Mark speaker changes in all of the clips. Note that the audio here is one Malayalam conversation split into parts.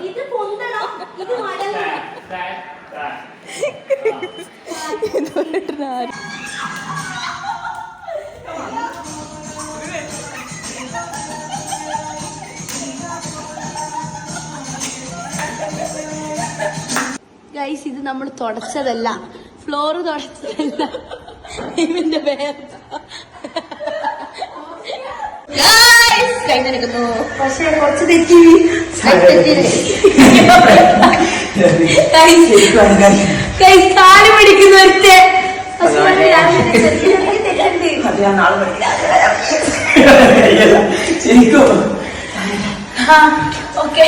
Speaker 1: ഇത് പൊന്തണം, ഇത് മടങ്ങണം. ഗൈസ്, ഇത് നമ്മൾ തുടച്ചതല്ല, ഫ്ലോറ് തുടച്ചതല്ല, ഇവന്റെ പേര് പക്ഷെ കുറച്ച് തെറ്റി കാല് പിടിക്കുന്ന ഒരുത്തെ ഓക്കെ,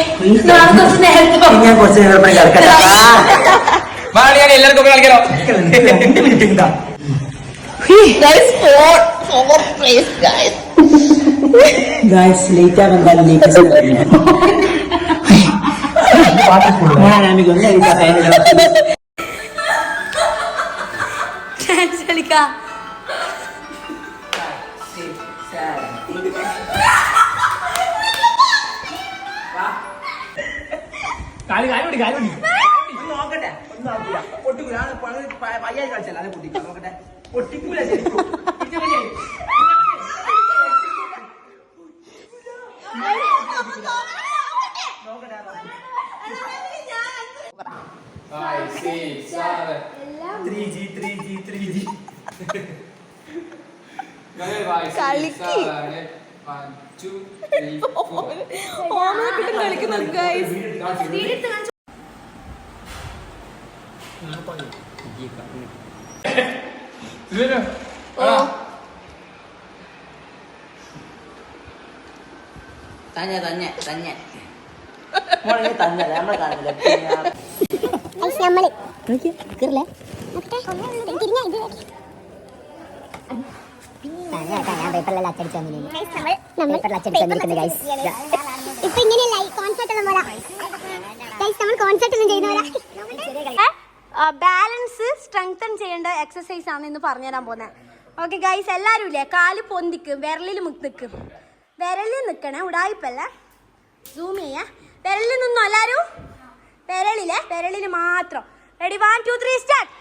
Speaker 1: കുറച്ച് നേരത്തെ
Speaker 2: ഞാൻ കുറച്ച് നേരം എല്ലാവർക്കും കളിക്കലോ. ഗായ്സ് ലേറ്റ് ആകാൻ
Speaker 1: കളിക്കാം.
Speaker 2: നോക്കട്ടെ, ഒന്നും പൊട്ടിക്കൂല. പയ്യായി കളിച്ചല്ല, അത് പൊട്ടിക്കൂല. നോക്കട്ടെ, പൊട്ടിക്കൂല.
Speaker 1: കളിക്കുന്നു ഗൈസ്.
Speaker 2: തന്നെ തന്നെ തന്നെ തന്നെ നമ്മളെ കാണില്ല.
Speaker 1: ബാലൻസ് സ്ട്രെങ്തൻ ചെയ്യേണ്ട എക്സസൈസ് ആണ് ഇന്ന് പറഞ്ഞുതരാൻ പോകുന്നത്. ഓക്കെ ഗൈസ്, എല്ലാവരും ഇല്ലേ കാല് പൊന്തിക്കും, വിരലിൽ നിൽക്കും. വിരലിൽ നിൽക്കണേ, ഉടായിപ്പല്ല. സൂം ചെയ്യാ. വിരലിൽ നിന്നോ എല്ലാവരും, വിരലിൽ മാത്രം. Ready, 1 2 3 start.